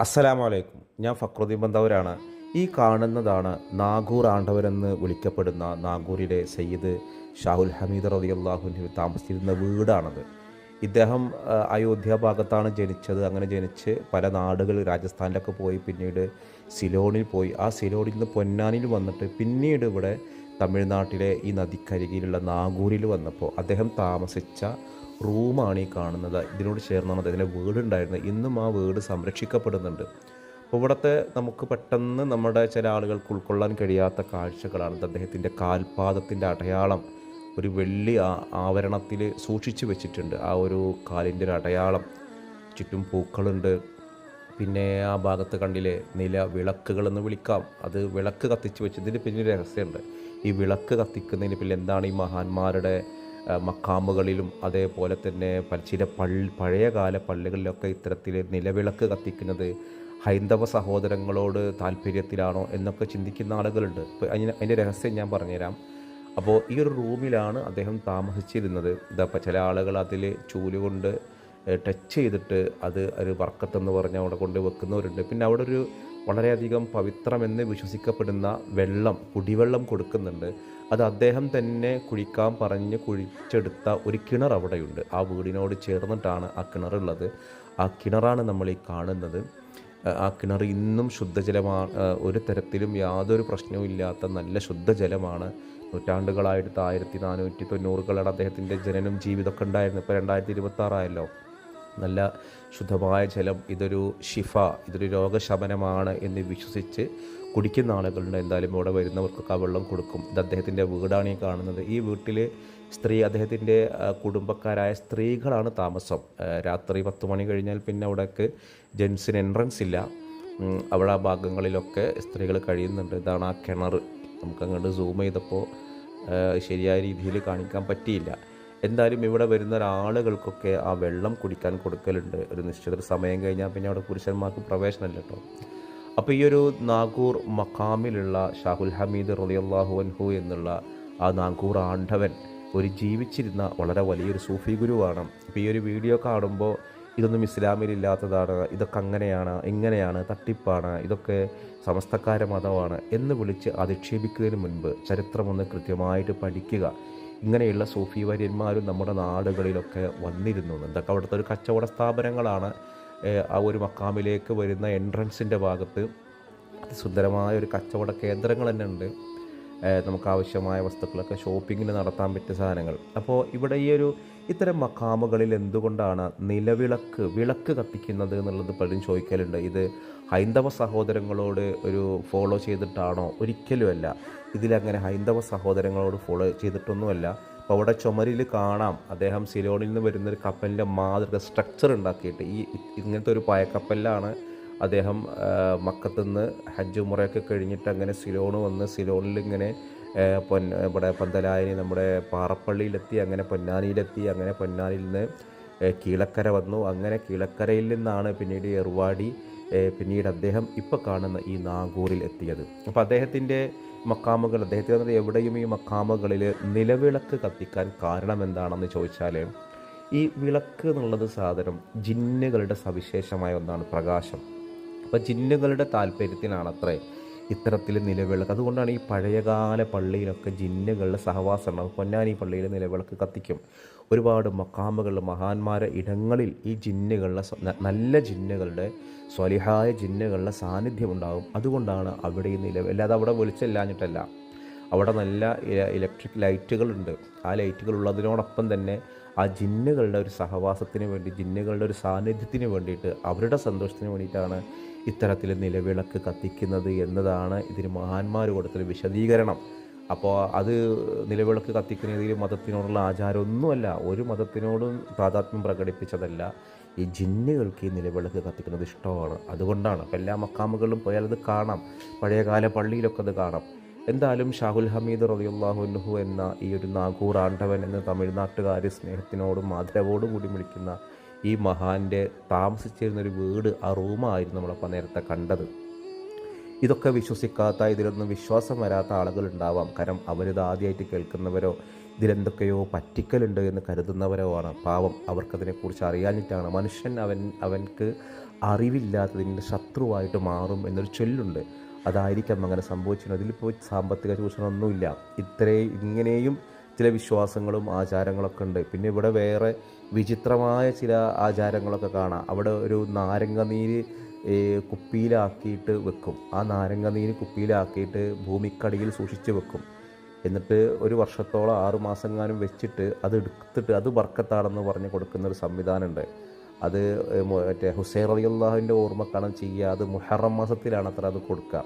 അസ്സലാമു അലൈക്കും. ഞാൻ ഫക്രുദ്ദീൻ ബന്ദാവൂരാണ്. ഈ കാണുന്നതാണ് നാഗൂർ ആണ്ടവരെന്ന് വിളിക്കപ്പെടുന്ന നാഗൂരിലെ സയ്യിദ് ഷാഹുൽ ഹമീദ് റളിയല്ലാഹു അൻഹു താമസിച്ചിരുന്ന വീടാണത്. ഇദ്ദേഹം അയോധ്യ ഭാഗത്താണ് ജനിച്ചത്. അങ്ങനെ ജനിച്ച് പല നാടുകൾ രാജസ്ഥാനിലൊക്കെ പോയി, പിന്നീട് സിലോണിൽ പോയി. ആ സിലോണിൽ നിന്ന് പൊന്നാനിയിൽ വന്നിട്ട് പിന്നീട് ഇവിടെ തമിഴ്നാട്ടിലെ ഈ നദിക്കരികിലുള്ള നാഗൂരിൽ വന്നപ്പോൾ അദ്ദേഹം താമസിച്ച റൂമാണ് ഈ കാണുന്നത്. ഇതിനോട് ചേർന്നാണ് അദ്ദേഹത്തിൻ്റെ വീടുണ്ടായിരുന്നത്. ഇന്നും ആ വീട് സംരക്ഷിക്കപ്പെടുന്നുണ്ട്. അപ്പോൾ ഇവിടുത്തെ നമുക്ക് പെട്ടെന്ന് നമ്മുടെ ചില ആളുകൾക്ക് ഉൾക്കൊള്ളാൻ കഴിയാത്ത കാഴ്ചകളാണ്. അദ്ദേഹത്തിൻ്റെ കാൽപാദത്തിൻ്റെ അടയാളം ഒരു വെള്ളി ആവരണത്തിൽ സൂക്ഷിച്ചു വെച്ചിട്ടുണ്ട്. ആ ഒരു കാലിൻ്റെ ഒരു അടയാളം, ചുറ്റും പൂക്കളുണ്ട്. പിന്നെ ആ ഭാഗത്ത് കണ്ടില്ലേ, നില വിളക്കുകളെന്ന് വിളിക്കാം. അത് വിളക്ക് കത്തിച്ച് വെച്ചതിന് പിന്നെ രഹസ്യമുണ്ട്. ഈ വിളക്ക് കത്തിക്കുന്നതിന് പിന്നെ എന്താണ് ഈ മഹാന്മാരുടെ മക്കാമുകളിലും അതേപോലെ തന്നെ ചില പഴയകാല പള്ളികളിലൊക്കെ ഇത്തരത്തിൽ നിലവിളക്ക് കത്തിക്കുന്നത് ഹൈന്ദവ സഹോദരങ്ങളോട് താല്പര്യത്തിലാണോ എന്നൊക്കെ ചിന്തിക്കുന്ന ആളുകളുണ്ട്. ഇപ്പോൾ അതിൻ്റെ രഹസ്യം ഞാൻ പറഞ്ഞുതരാം. അപ്പോൾ ഈ ഒരു റൂമിലാണ് അദ്ദേഹം താമസിച്ചിരുന്നത്. ഇതപ്പോൾ ചില ആളുകൾ അതിൽ ചൂലുകൊണ്ട് ടച്ച് ചെയ്തിട്ട് അത് ഒരു വർക്കത്തെന്ന് പറഞ്ഞ് അവിടെ കൊണ്ട് വെക്കുന്നവരുണ്ട്. പിന്നെ അവിടെ ഒരു വളരെയധികം പവിത്രമെന്ന് വിശ്വസിക്കപ്പെടുന്ന കുടിവെള്ളം കൊടുക്കുന്നുണ്ട്. അത് അദ്ദേഹം തന്നെ കുഴിക്കാൻ പറഞ്ഞ് കുഴിച്ചെടുത്ത ഒരു കിണർ അവിടെയുണ്ട്. ആ വീടിനോട് ചേർന്നിട്ടാണ് ആ കിണറുള്ളത്. ആ കിണറാണ് നമ്മൾ ഈ കാണുന്നത്. ആ കിണർ ഇന്നും ശുദ്ധജലമാണ്. ഒരു തരത്തിലും യാതൊരു പ്രശ്നവും ഇല്ലാത്ത നല്ല ശുദ്ധജലമാണ്. നൂറ്റാണ്ടുകളായിട്ട് 1490കളാണ് അദ്ദേഹത്തിൻ്റെ ജനനം ജീവിതമൊക്കെ ഉണ്ടായിരുന്നു. ഇപ്പോൾ 2026 നല്ല ശുദ്ധമായ ജലം, ഇതൊരു ഇതൊരു രോഗശമനമാണ് എന്ന് വിശ്വസിച്ച് കുടിക്കുന്ന ആളുകളുണ്ട്. എന്തായാലും ഇവിടെ വരുന്നവർക്കൊക്കെ ആ വെള്ളം കൊടുക്കും. ഇത് അദ്ദേഹത്തിൻ്റെ വീടാണ് ഈ കാണുന്നത്. ഈ വീട്ടിൽ അദ്ദേഹത്തിൻ്റെ കുടുംബക്കാരായ സ്ത്രീകളാണ് താമസം. രാത്രി 10 മണി കഴിഞ്ഞാൽ പിന്നെ അവിടേക്ക് ജെൻസിന് എൻട്രൻസ് ഇല്ല. അവിടെ ആ ഭാഗങ്ങളിലൊക്കെ സ്ത്രീകൾ കഴിയുന്നുണ്ട്. ഇതാണ് ആ കിണർ. നമുക്കങ്ങോട്ട് സൂം ചെയ്തപ്പോൾ ശരിയായ രീതിയിൽ കാണിക്കാൻ പറ്റിയില്ല. എന്തായാലും ഇവിടെ വരുന്ന ഒരാളുകൾക്കൊക്കെ ആ വെള്ളം കുടിക്കാൻ കൊടുക്കലുണ്ട്. ഒരു നിശ്ചിത സമയം കഴിഞ്ഞാൽ പിന്നെ അവിടെ പുരുഷന്മാർക്ക് പ്രവേശനമില്ല കേട്ടോ. അപ്പോൾ ഈ ഒരു നാഗൂർ മഖാമിലുള്ള ഷാഹുൽ ഹമീദ് റളിയല്ലാഹു അൻഹു എന്നുള്ള ആ നാഗൂർ ആണ്ടവൻ ഒരു ജീവിച്ചിരുന്ന വളരെ വലിയൊരു സൂഫി ഗുരുവാണ്. അപ്പോൾ ഈ ഒരു വീഡിയോ കാണുമ്പോൾ ഇതൊന്നും ഇസ്ലാമിലില്ലാത്തതാണ്, ഇതൊക്കെ അങ്ങനെയാണ്, ഇങ്ങനെയാണ്, തട്ടിപ്പാണ്, ഇതൊക്കെ സമസ്തക്കാര മതമാണ് എന്ന് വിളിച്ച് അധിക്ഷേപിക്കുന്നതിന് മുൻപ് ചരിത്രമൊന്ന് കൃത്യമായിട്ട് പഠിക്കുക. ഇങ്ങനെയുള്ള സൂഫി വര്യന്മാരും നമ്മുടെ നാടുകളിലൊക്കെ വന്നിരുന്നു. എന്തൊക്കെ അവിടുത്തെ ഒരു കച്ചവട സ്ഥാപനങ്ങളാണ്. ആ ഒരു മക്കാമിലേക്ക് വരുന്ന എൻട്രൻസിൻ്റെ ഭാഗത്ത് സുന്ദരമായ ഒരു കച്ചവട കേന്ദ്രങ്ങൾ തന്നെ ഉണ്ട്. നമുക്ക് ആവശ്യമായ വസ്തുക്കളൊക്കെ ഷോപ്പിങ്ങിന് നടത്താൻ പറ്റിയ സാധനങ്ങൾ. അപ്പോൾ ഇവിടെ ഈ ഇത്തരം മക്കാമുകളിൽ എന്തുകൊണ്ടാണ് വിളക്ക് കത്തിക്കുന്നത് എന്നുള്ളത് പലരും ചോദിക്കലുണ്ട്. ഇത് ഹൈന്ദവ സഹോദരങ്ങളോട് ഒരു ഫോളോ ചെയ്തിട്ടാണോ? ഒരിക്കലുമല്ല. ഇതിലങ്ങനെ ഹൈന്ദവ സഹോദരങ്ങളോട് ഫോളോ ചെയ്തിട്ടൊന്നുമല്ല. അപ്പോൾ അവിടെ ചുമരിൽ കാണാം, അദ്ദേഹം സിലോണിൽ നിന്ന് വരുന്നൊരു കപ്പലിൻ്റെ മാതൃക സ്ട്രക്ചർ ഉണ്ടാക്കിയിട്ട് ഇങ്ങനത്തെ ഒരു പായക്കപ്പലിലാണ് അദ്ദേഹം മക്കത്തുനിന്ന് ഹജ്ജ് ഉംറയൊക്കെ കഴിഞ്ഞിട്ട് അങ്ങനെ സിലോണ് വന്ന് സിലോണിൽ ഇങ്ങനെ ഇവിടെ പന്തലായനി നമ്മുടെ പാറപ്പള്ളിയിലെത്തി, അങ്ങനെ പൊന്നാനിയിലെത്തി, അങ്ങനെ പൊന്നാനിയിൽ നിന്ന് കീഴക്കര വന്നു. അങ്ങനെ കീഴക്കരയിൽ നിന്നാണ് പിന്നീട് എറുവാടി, പിന്നീട് അദ്ദേഹം ഇപ്പോൾ കാണുന്ന ഈ നാഗൂറിൽ എത്തിയത്. അപ്പോൾ അദ്ദേഹത്തിൻ്റെ മക്കാമുകൾ, അദ്ദേഹത്തിന് എവിടെയും ഈ മക്കാമുകളിൽ നിലവിളക്ക് കത്തിക്കാൻ കാരണം എന്താണെന്ന് ചോദിച്ചാൽ, ഈ വിളക്ക് എന്നുള്ളത് സാധനം ജിന്നുകളുടെ സവിശേഷമായ ഒന്നാണ്, പ്രകാശം. അപ്പോൾ ജിന്നുകളുടെ താല്പര്യത്തിനാണത്രേ ഇത്തരത്തിൽ നിലവിളക്ക്. അതുകൊണ്ടാണ് ഈ പഴയകാല പള്ളിയിലൊക്കെ ജിന്നുകളുടെ സഹവാസം ഉണ്ടാകും. പൊന്നാനി പള്ളിയിൽ നിലവിളക്ക് കത്തിക്കും. ഒരുപാട് മക്കാമുകളിൽ മഹാന്മാരെ ഇടങ്ങളിൽ ഈ നല്ല ജിന്നുകളുടെ സ്വലിഹായ ജിന്നുകളുടെ സാന്നിധ്യം ഉണ്ടാകും. അതുകൊണ്ടാണ് അവിടെ ഈ അല്ലാതെ അവിടെ വെളിച്ചമില്ലാഞ്ഞിട്ടല്ല. അവിടെ നല്ല ഇലക്ട്രിക് ലൈറ്റുകളുണ്ട്. ആ ലൈറ്റുകൾ ഉള്ളതിനോടൊപ്പം തന്നെ ആ ജിന്നുകളുടെ ഒരു സഹവാസത്തിന് വേണ്ടി, ജിന്നുകളുടെ ഒരു സാന്നിധ്യത്തിന് വേണ്ടിയിട്ട്, അവരുടെ സന്തോഷത്തിന് വേണ്ടിയിട്ടാണ് ഇത്തരത്തിൽ നിലവിളക്ക് കത്തിക്കുന്നത് എന്നതാണ് ഇതിന് മഹാന്മാർ കൊടുത്തൊരു വിശദീകരണം. അപ്പോൾ അത് നിലവിളക്ക് കത്തിക്കുന്നതിൽ മതത്തിനോടുള്ള ആചാരമൊന്നുമല്ല, ഒരു മതത്തിനോടും താതാത്മ്യം പ്രകടിപ്പിച്ചതല്ല. ഈ ജിന്നുകൾക്ക് ഈ നിലവിളക്ക് കത്തിക്കുന്നത് ഇഷ്ടമാണ്. അതുകൊണ്ടാണ് അപ്പോൾ എല്ലാ മക്കാമുകളിലും പോയാൽ അത് കാണാം. പഴയകാല പള്ളിയിലൊക്കെ അത് കാണാം. എന്തായാലും ഷാഹുൽ ഹമീദ് റളിയല്ലാഹു അൻഹു എന്ന ഈ ഒരു നാഗൂർ ആണ്ടവൻ എന്ന് തമിഴ്നാട്ടുകാർ സ്നേഹത്തിനോടും ആദരവോടും കൂടി വിളിക്കുന്ന ഈ മഹാൻ്റെ താമസിച്ചിരുന്നൊരു വീട്, ആ റൂമായിരുന്നു നമ്മളപ്പോൾ നേരത്തെ കണ്ടത്. ഇതൊക്കെ വിശ്വസിക്കാത്ത, ഇതിലൊന്നും വിശ്വാസം വരാത്ത ആളുകളുണ്ടാവാം. കാരണം അവരിത് ആദ്യമായിട്ട് കേൾക്കുന്നവരോ ഇതിലെന്തൊക്കെയോ പറ്റിക്കലുണ്ട് എന്ന് കരുതുന്നവരോ ആണ്. പാവം, അവർക്കതിനെക്കുറിച്ച് അറിയാഞ്ഞിട്ടാണ്. മനുഷ്യൻ അവൻക്ക് അറിവില്ലാത്തതിൻ്റെ ശത്രുവായിട്ട് മാറും എന്നൊരു ചൊല്ലുണ്ട്. അതായിരിക്കാം അങ്ങനെ സംഭവിച്ചത്. അതിലിപ്പോൾ സാമ്പത്തിക ചൂഷണമൊന്നുമില്ല. ഇങ്ങനെയും ചില വിശ്വാസങ്ങളും ആചാരങ്ങളൊക്കെ ഉണ്ട്. പിന്നെ ഇവിടെ വേറെ വിചിത്രമായ ചില ആചാരങ്ങളൊക്കെ കാണാം. അവിടെ ഒരു നാരങ്ങ നീര് കുപ്പിയിലാക്കിയിട്ട് വെക്കും. ആ നാരങ്ങ നീര് കുപ്പിയിലാക്കിയിട്ട് ഭൂമിക്കടിയിൽ സൂക്ഷിച്ച് വെക്കും. എന്നിട്ട് ഒരു വർഷത്തോളം 6 മാസങ്ങാനും വെച്ചിട്ട് അത് എടുത്തിട്ട് അത് ബർക്കത്താണെന്ന് പറഞ്ഞ് കൊടുക്കുന്നൊരു സംവിധാനമുണ്ട്. അത് മറ്റേ ഹുസൈൻ റളിയല്ലാഹുവിൻ്റെ ഓർമ്മക്കാണ് ചെയ്യുക. അത് മുഹറം മാസത്തിലാണ് അത്ര അത് കൊടുക്കുക.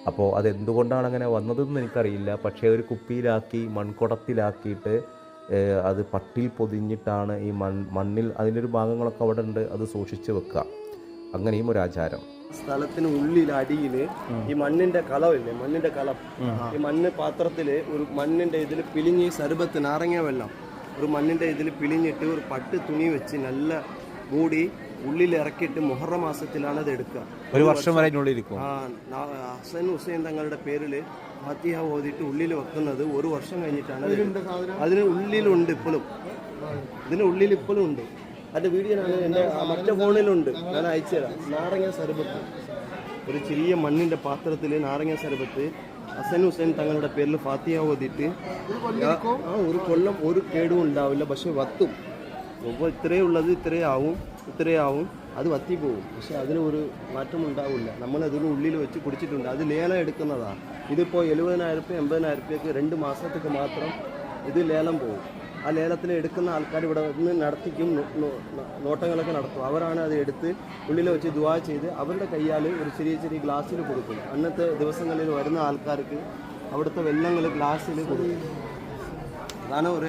അപ്പോൾ അതെന്തുകൊണ്ടാണ് അങ്ങനെ വന്നതെന്ന് എനിക്കറിയില്ല. പക്ഷേ ഒരു കുപ്പിയിലാക്കി മൺകുടത്തിലാക്കിയിട്ട് അത് പട്ടിൽ പൊതിഞ്ഞിട്ടാണ് ഈ മണ്ണിൽ അതിൻ്റെ ഒരു ഭാഗങ്ങളൊക്കെ അവിടെ ഉണ്ട്, അത് സൂക്ഷിച്ച് വെക്കുക. അങ്ങനെയും ഒരു ആചാരം. സ്ഥലത്തിന് ഉള്ളിൽ അടിയിൽ ഈ മണ്ണിന്റെ കളമില്ലേ, മണ്ണിന്റെ കളം, ഈ മണ്ണ് പാത്രത്തില് ഒരു മണ്ണിന്റെ ഇതിൽ പിഴിഞ്ഞ് സർബത്ത് നാരങ്ങ വെള്ളം ഒരു മണ്ണിന്റെ ഇതിൽ പിഴിഞ്ഞിട്ട് ഒരു പട്ട് തുണി വെച്ച് നല്ല മൂടി ഉള്ളിൽ ഇറക്കിയിട്ട് മുഹറം മാസത്തിലാണ് അത് എടുക്കുക. ഒരു വർഷം വരെ ഉള്ളിലിരിക്കും. ഹസൻ ഹുസൈൻ തങ്ങളുടെ പേരിൽ ഫാത്തിഹ ഓതിയിട്ട് ഉള്ളിൽ വെക്കുന്നത് ഒരു വർഷം കഴിഞ്ഞിട്ടാണ്. അതിന് ഉള്ളിലുണ്ട് ഇപ്പോഴും, ഇതിന് ഉള്ളിൽ ഇപ്പോഴും ഉണ്ട്. അതിൻ്റെ വീഡിയോ ഞാൻ എൻ്റെ മറ്റേ ഫോണിലുണ്ട്, ഞാൻ അയച്ചു തരാം. നാരങ്ങ സർബത്ത്, ഒരു ചെറിയ മണ്ണിൻ്റെ പാത്രത്തിൽ നാരങ്ങ സർബത്ത് ഹസൻ ഹുസൈൻ തങ്ങളുടെ പേരിൽ ഫാത്തിഹ ഓതിയിട്ട് ഒരു കൊല്ലം ഒരു കേടും ഉണ്ടാവില്ല. പക്ഷെ വത്തും. അപ്പോൾ ഇത്രയും ഉള്ളത് ഇത്രയാവും, അത് വത്തിപ്പോവും. പക്ഷെ അതിന് ഒരു മാറ്റം ഉണ്ടാവില്ല. നമ്മൾ അതിന് ഉള്ളിൽ വെച്ച് കുടിച്ചിട്ടുണ്ട്. അത് ലേലം എടുക്കുന്നതാണ്. ഇതിപ്പോൾ 70,000 80,000 2 മാസത്തേക്ക് മാത്രം ഇത് ലേലം പോകും. ആ ലേലത്തിൽ എടുക്കുന്ന ആൾക്കാർ ഇവിടെ നിന്ന് നടത്തിക്കും, നോട്ടങ്ങളൊക്കെ നടത്തും. അവരാണ് അത് എടുത്ത് ഉള്ളിൽ വെച്ച് ദുആ ചെയ്ത് അവരുടെ കയ്യാൽ ഒരു ചെറിയ ഗ്ലാസ്സിൽ കൊടുക്കും. അന്നത്തെ ദിവസങ്ങളിൽ വരുന്ന ആൾക്കാർക്ക് അവിടുത്തെ വെള്ളങ്ങൾ ഗ്ലാസ്സിൽ കൊടുക്കും. അതാണ് ഒരു